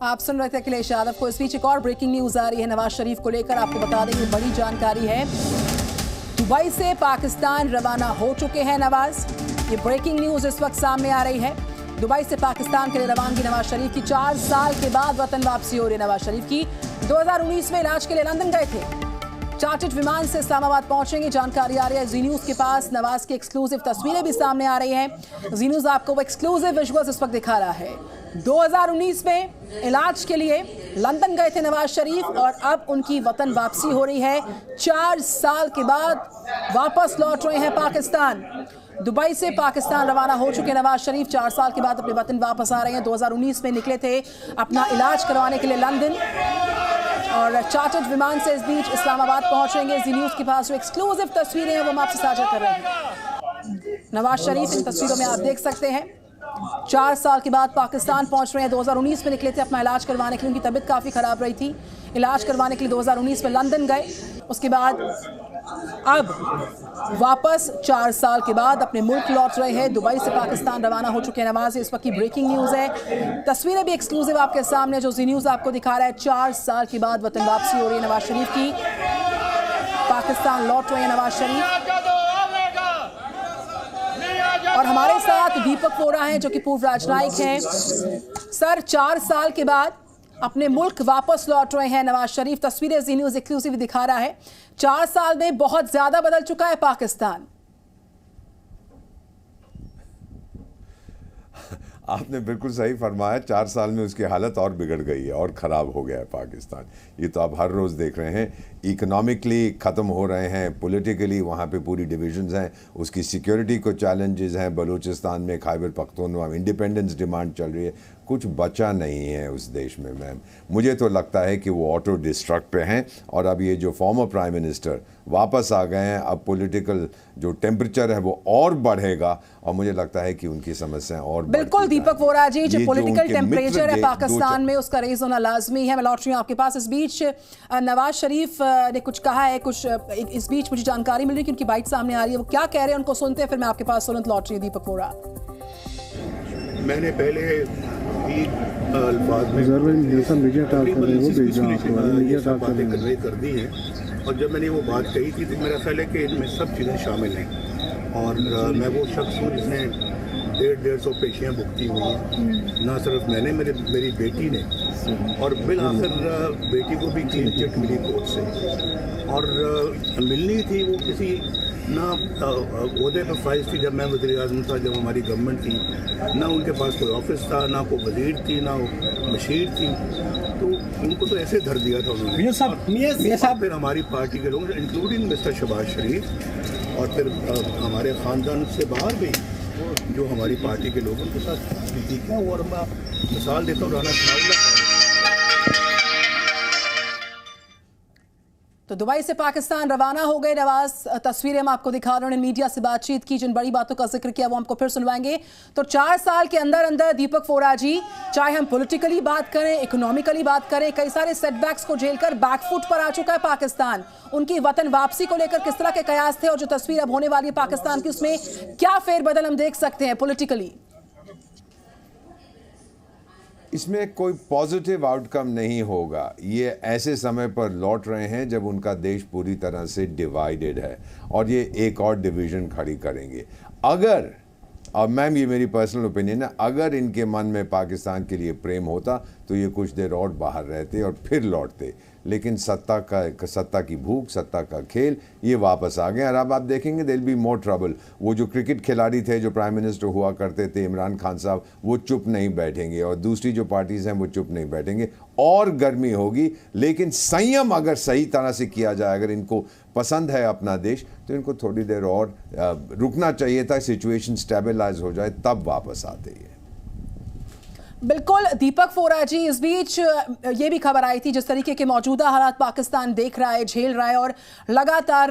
आप सुन रहे थे अखिलेश यादव को। इस बीच एक और ब्रेकिंग न्यूज आ रही है नवाज शरीफ को लेकर। आपको बता दें, बड़ी जानकारी है। दुबई से पाकिस्तान रवाना हो चुके हैं नवाज। ये ब्रेकिंग न्यूज इस वक्त सामने आ रही है। दुबई से पाकिस्तान के लिए रवानगी नवाज शरीफ की। 4 साल के बाद वतन वापसी हो रही है नवाज शरीफ की। 2019 में इलाज के लिए लंदन गए थे। चार्टर्ड विमान से इस्लामाबाद पहुंचेंगे। जानकारी आ रही है जी न्यूज के पास। नवाज की एक्सक्लूसिव तस्वीरें भी सामने आ रही हैं। जी न्यूज आपको वो एक्सक्लूसिव विजुअल्स इस वक्त दिखा रहा है। 2019 में इलाज के लिए लंदन गए थे नवाज शरीफ और अब उनकी वतन वापसी हो रही है। 4 साल के बाद वापस लौट रहे हैं पाकिस्तान। दुबई से पाकिस्तान रवाना हो चुके नवाज शरीफ 4 साल के बाद अपने वतन वापस आ रहे हैं। 2019 में निकले थे अपना इलाज करवाने के लिए लंदन और चार्टर्ड विमान से इस बीच इस्लामाबाद पहुंचेंगे। जी न्यूज के पास जो एक्सक्लूसिव तस्वीरें हैं वो हम आपसे साझा कर रहे हैं। नवाज शरीफ इन तस्वीरों में आप देख सकते हैं। 4 साल के बाद पाकिस्तान पहुंच रहे हैं। 2019 में निकले थे अपना इलाज करवाने के लिए। उनकी तबीयत काफ़ी ख़राब रही थी। इलाज करवाने के लिए 2019 में लंदन गए। उसके बाद अब वापस 4 साल के बाद अपने मुल्क लौट रहे हैं। दुबई से पाकिस्तान रवाना हो चुके हैं नवाज। इस वक्त की ब्रेकिंग न्यूज़ है। तस्वीरें भी एक्सक्लूसिव आपके सामने जो जी न्यूज़ आपको दिखा रहा है। 4 साल के बाद वतन वापसी हो रही है नवाज शरीफ की। पाकिस्तान लौट रहे हैं नवाज शरीफ। और हमारे साथ दीपक वोरा हैं जो कि पूर्व राजनयिक हैं। सर, 4 साल के बाद अपने मुल्क वापस लौट रहे हैं नवाज शरीफ। तस्वीरें जी न्यूज़ एक्सक्लूसिव दिखा रहा है। 4 साल में बहुत ज्यादा बदल चुका है पाकिस्तान। आपने बिल्कुल सही फरमाया। 4 साल में उसकी हालत और बिगड़ गई है और ख़राब हो गया है पाकिस्तान। ये तो आप हर रोज़ देख रहे हैं। इकोनॉमिकली ख़त्म हो रहे हैं, पॉलिटिकली वहाँ पे पूरी डिविजन्स हैं, उसकी सिक्योरिटी को चैलेंजेस हैं। बलूचिस्तान में खैबर पख्तूनख्वा इंडिपेंडेंस डिमांड चल रही है। कुछ बचा नहीं है उस देश में मैम। मुझे तो लगता है कि वो ऑटो डिस्ट्रक्ट पे हैं। और अब ये जो फॉर्मर प्राइम मिनिस्टर वापस आ गए हैं, अब पॉलिटिकल जो टेम्परेचर है वो और बढ़ेगा और मुझे लगता है कि उनकी समस्याएं और बिल्कुल दीपक वोरा जी, जो पॉलिटिकल टेम्परेचर है पाकिस्तान में उसका रेज होना लाजमी है। मैं लौट रही हूँ आपके पास। इस बीच नवाज शरीफ ने कुछ कहा है, कुछ इस बीच मुझे जानकारी मिल रही है कि उनकी बाइट सामने आ रही है। वो क्या कह रहे हैं उनको सुनते हैं, फिर मैं आपके पास तुरंत लौट रही हूँ दीपक वोरा। मैंने पहले भी अल्फाज में बातें कर दी हैं और जब मैंने वो बात कही थी तो मेरा ख्याल है कि इनमें सब चीज़ें शामिल हैं। और मैं वो शख्स हूँ जिसने 150 पेशियाँ भुगती हुई हैं। ना सिर्फ मैंने, मेरी बेटी ने, और बिल आखिर बेटी को भी क्लीन चिट मिली कोर्ट से। और मिलनी थी वो किसी ना ओहदे पर फाइज थी जब मैं वज़ीर आज़म था, जब हमारी गवर्नमेंट थी। ना उनके पास कोई ऑफिस था, ना कोई वज़ीर थी, ना मशीर थी। तो उनको तो ऐसे धर दिया था उन्होंने। मियां साहब फिर हमारी पार्टी के लोग इंक्लूडिंग मिस्टर शहबाज शरीफ और फिर हमारे ख़ानदान से बाहर भी जो हमारी पार्टी के लोगों के साथ ठीक है। और मैं मिसाल देता हूँ राना सनाउल्लाह खान। तो दुबई से पाकिस्तान रवाना हो गए नवाज। तस्वीरें हम आपको दिखा रहे हैं। मीडिया से बातचीत की, जिन बड़ी बातों का जिक्र किया वो हमको फिर सुनवाएंगे। तो 4 साल के अंदर अंदर दीपक वोरा जी, चाहे हम पॉलिटिकली बात करें, इकोनॉमिकली बात करें, कई सारे सेटबैक्स को झेलकर बैकफुट पर आ चुका है पाकिस्तान। उनकी वतन वापसी को लेकर किस तरह के कयास थे और जो तस्वीर अब होने वाली है पाकिस्तान की, उसमें क्या फेरबदल हम देख सकते हैं पॉलिटिकली? इसमें कोई पॉजिटिव आउटकम नहीं होगा। ये ऐसे समय पर लौट रहे हैं जब उनका देश पूरी तरह से डिवाइडेड है और ये एक और डिवीज़न खड़ी करेंगे। अगर, और मैम ये मेरी पर्सनल ओपिनियन है, अगर इनके मन में पाकिस्तान के लिए प्रेम होता तो ये कुछ देर और बाहर रहते और फिर लौटते। लेकिन सत्ता की भूख, सत्ता का खेल, ये वापस आ गए। और अब आप देखेंगे there will be more trouble. वो जो क्रिकेट खिलाड़ी थे जो प्राइम मिनिस्टर हुआ करते थे, इमरान खान साहब, वो चुप नहीं बैठेंगे और दूसरी जो पार्टीज़ हैं वो चुप नहीं बैठेंगे। और गर्मी होगी। लेकिन संयम अगर सही तरह से किया जाए, अगर इनको पसंद है अपना देश, तो इनको थोड़ी देर और रुकना चाहिए था, सिचुएशन स्टेबलाइज हो जाए, तब वापस आते हैं। बिल्कुल दीपक वोरा जी, इस बीच ये भी खबर आई थी जिस तरीके के मौजूदा हालात पाकिस्तान देख रहा है, झेल रहा है और लगातार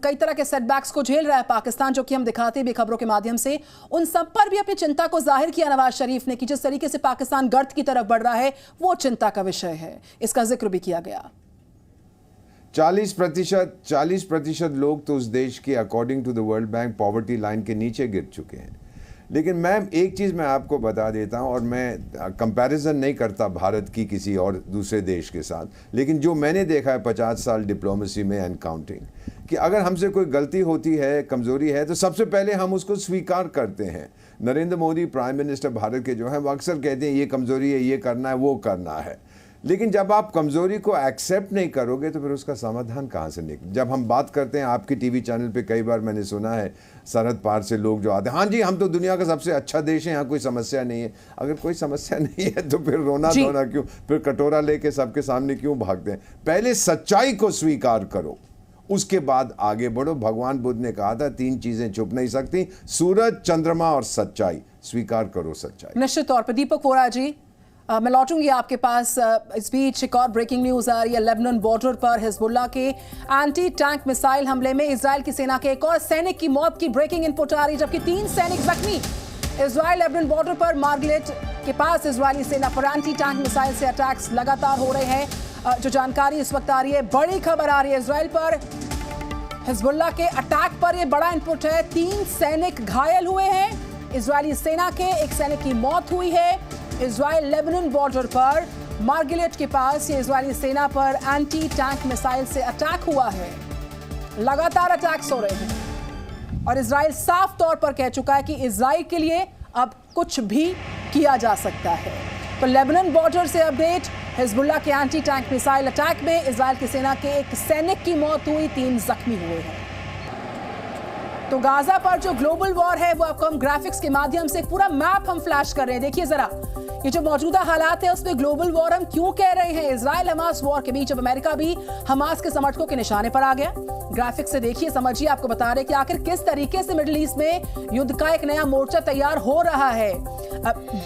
कई तरह के सेटबैक्स को झेल रहा है पाकिस्तान, जो कि हम दिखाते भी खबरों के माध्यम से। उन सब पर भी अपनी चिंता को जाहिर किया नवाज शरीफ ने कि जिस तरीके से पाकिस्तान गर्त की तरफ बढ़ रहा है वो चिंता का विषय है। इसका जिक्र भी किया गया। 40% लोग तो उस देश के according to the World Bank poverty line के नीचे गिर चुके हैं। लेकिन मैम एक चीज़ मैं आपको बता देता हूं, और मैं कंपैरिजन नहीं करता भारत की किसी और दूसरे देश के साथ, लेकिन जो मैंने देखा है 50 साल डिप्लोमेसी में एंड काउंटिंग, कि अगर हमसे कोई गलती होती है, कमज़ोरी है, तो सबसे पहले हम उसको स्वीकार करते हैं। नरेंद्र मोदी प्राइम मिनिस्टर भारत के जो हैं वो अक्सर कहते हैं ये कमज़ोरी है, ये करना है, वो करना है। लेकिन जब आप कमज़ोरी को एक्सेप्ट नहीं करोगे तो फिर उसका समाधान कहाँ से निकले। जब हम बात करते हैं, आपकी टीवी चैनल पे कई बार मैंने सुना है सरहद पार से लोग जो आते हैं, हाँ जी हम तो दुनिया का सबसे अच्छा देश है, यहाँ कोई समस्या नहीं है। अगर कोई समस्या नहीं है तो फिर रोना धोना क्यों, फिर कटोरा लेके सबके सामने क्यों भागते हैं। पहले सच्चाई को स्वीकार करो, उसके बाद आगे बढ़ो। भगवान बुद्ध ने कहा था 3 चीजें छुप नहीं सकती, सूरज, चंद्रमा और सच्चाई। स्वीकार करो सच्चाई। निश्चित तौर पर दीपक वोरा जी, मैं लौटूंगी आपके पास। इस बीच एक और ब्रेकिंग न्यूज आ रही है। लेबनान बॉर्डर पर हिजबुल्लाह के एंटी टैंक मिसाइल हमले में इजराइल की सेना के एक और सैनिक की मौत की ब्रेकिंग इनपुट आ रही है, जबकि 3 सैनिक जख्मी। इजराइल लेबनान बॉर्डर पर मार्गलेट के पास इजरायली सेना पर एंटी टैंक मिसाइल से अटैक्स लगातार हो रहे हैं। जो जानकारी इस वक्त आ रही है, बड़ी खबर आ रही है इजराइल पर हिजबुल्लाह के अटैक पर। यह बड़ा इनपुट है। 3 सैनिक घायल हुए हैं। इजरायली सेना के एक सैनिक की मौत हुई है। इजराइल लेबनान बॉर्डर पर मार्गलेट के पास ये इजरायली सेना पर एंटी टैंक मिसाइल से अटैक हुआ है। लगातार अटैक्स हो रहे हैं और इजराइल साफ तौर पर कह चुका है कि इजराइल के लिए अब कुछ भी किया जा सकता है। तो लेबनान बॉर्डर से अपडेट, हिजबुल्लाह के एंटी टैंक मिसाइल अटैक में इजराइल की सेना के एक सैनिक की मौत हुई, 3 जख्मी हुए हैं। तो गाजा पर जो ग्लोबल वॉर है वो आपको हम ग्राफिक्स के माध्यम से पूरा मैप हम फ्लैश कर रहे हैं। देखिए जरा, ये जो मौजूदा हालात है उसमें ग्लोबल वॉर हम क्यों कह रहे हैं। इजराइल हमास वॉर के बीच अब अमेरिका भी हमास के समर्थकों के निशाने पर आ गया। ग्राफिक्स से देखिए, समझिए, आपको बता रहे कि आखिर किस तरीके से मिडिल ईस्ट में युद्ध का एक नया मोर्चा तैयार हो रहा है।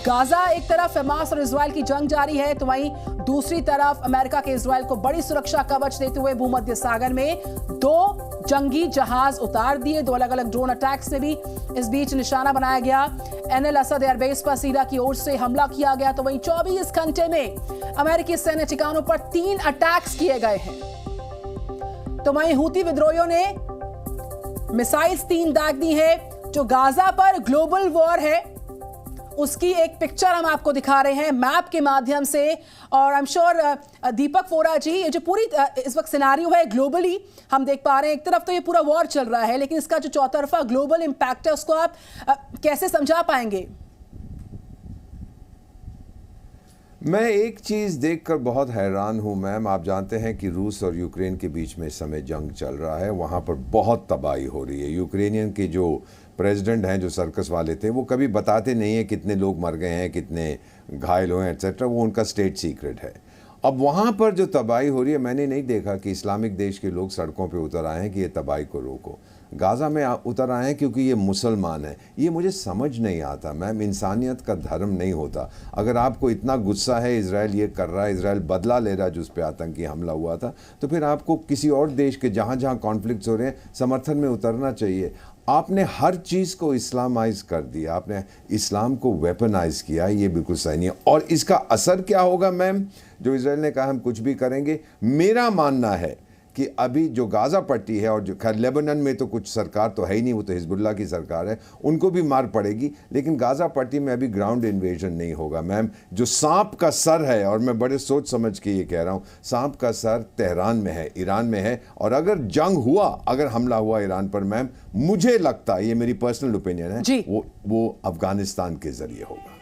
गाजा एक तरफ हमास और इजराइल की जंग जारी है, तो वहीं दूसरी तरफ अमेरिका के इजराइल को बड़ी सुरक्षा कवच देते हुए भूमध्य सागर में 2 जंगी जहाज उतार दिए। 2 अलग अलग ड्रोन अटैक्स में भी इस बीच निशाना बनाया गया। एन असद एयरबेस पर सीरिया की ओर से हमला किया गया। तो वहीं 24 घंटे में अमेरिकी सैन्य ठिकानों पर 3 अटैक्स किए गए हैं। तो वहीं हूती विद्रोहियों ने मिसाइल्स 3 दाग दी है। जो गाजा पर ग्लोबल वॉर है उसकी एक पिक्चर हम आपको दिखा रहे हैं मैप के माध्यम से। और आई एम श्योर दीपक वोरा जी, ये जो पूरी इस वक्त सिनारियो है ग्लोबली हम देख पा रहे हैं। एक तरफ तो ये पूरा वॉर चल रहा है, लेकिन इसका जो चौतरफा ग्लोबल इंपैक्ट है उसको आप कैसे समझा पाएंगे? मैं एक चीज़ देखकर बहुत हैरान हूं मैम। आप जानते हैं कि रूस और यूक्रेन के बीच में इस समय जंग चल रहा है, वहाँ पर बहुत तबाही हो रही है। यूक्रेनियन के जो प्रेसिडेंट हैं, जो सर्कस वाले थे, वो कभी बताते नहीं हैं कितने लोग मर गए हैं, कितने घायल हुए हैं, एट्सेट्रा। वो उनका स्टेट सीक्रेट है। अब वहाँ पर जो तबाही हो रही है, मैंने नहीं देखा कि इस्लामिक देश के लोग सड़कों पे उतर आए हैं कि ये तबाही को रोको। गाज़ा में उतर आए हैं क्योंकि ये मुसलमान है। ये मुझे समझ नहीं आता मैम, इंसानियत का धर्म नहीं होता। अगर आपको इतना गुस्सा है इजराइल ये कर रहा है, इजराइल बदला ले रहा है जो उस पर आतंकी हमला हुआ था, तो फिर आपको किसी और देश के जहाँ जहाँ कॉन्फ्लिक्ट्स हो रहे हैं समर्थन में उतरना चाहिए। आपने हर चीज़ को इस्लामाइज कर दिया, आपने इस्लाम को वेपनाइज किया, ये बिल्कुल सही नहीं है। और इसका असर क्या होगा मैम? जो इजराइल ने कहा हम कुछ भी करेंगे, मेरा मानना है कि अभी जो गाज़ा पट्टी है, और जो खैर लेबनान में तो कुछ सरकार तो है ही नहीं, वो तो हिजबुल्लाह की सरकार है, उनको भी मार पड़ेगी, लेकिन गाज़ा पट्टी में अभी ग्राउंड इन्वेजन नहीं होगा मैम। जो सांप का सर है, और मैं बड़े सोच समझ के ये कह रहा हूँ, सांप का सर तेहरान में है, ईरान में है। और अगर जंग हुआ, अगर हमला हुआ ईरान पर मैम, मुझे लगता है, ये मेरी पर्सनल ओपिनियन है, वो अफगानिस्तान के जरिए होगा।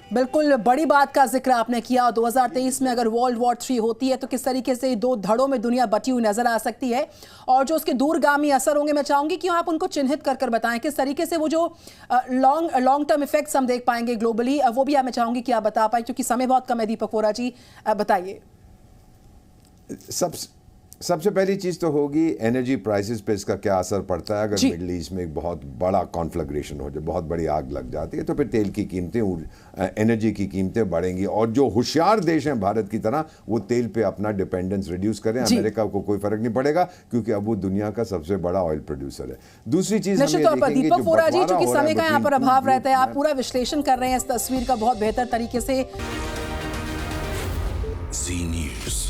बिल्कुल बड़ी बात का जिक्र आपने किया। 2023 में अगर वर्ल्ड वॉर 3 होती है तो किस तरीके से 2 धड़ों में दुनिया बटी हुई नजर आ सकती है, और जो उसके दूरगामी असर होंगे, मैं चाहूंगी कि आप उनको चिन्हित कर बताएं किस तरीके से वो जो लॉन्ग टर्म इफेक्ट्स हम देख पाएंगे ग्लोबली, वो भी मैं चाहूंगी कि आप बता पाए, क्योंकि समय बहुत कम है। दीपक वोरा जी बताइए। सबसे पहली चीज़ तो होगी एनर्जी प्राइसेस पे इसका क्या असर पड़ता है। अगर मिडिल ईस्ट में एक बहुत बड़ा कॉन्फ्लैग्रेशन हो जाए, बहुत बड़ी आग लग जाती है, तो फिर तेल की कीमतें, एनर्जी की कीमतें बढ़ेंगी। और जो होशियार देश हैं भारत की तरह, वो तेल पे अपना डिपेंडेंस रिड्यूस करें। अमेरिका को कोई फर्क नहीं पड़ेगा, क्योंकि अब वो दुनिया का सबसे बड़ा ऑयल प्रोड्यूसर है। दूसरी चीज़ दीपक वोरा जी, चूंकि समय का यहाँ पर अभाव रहता है, आप पूरा विश्लेषण कर रहे हैं इस तस्वीर का बहुत बेहतर तरीके से। जी न्यूज़।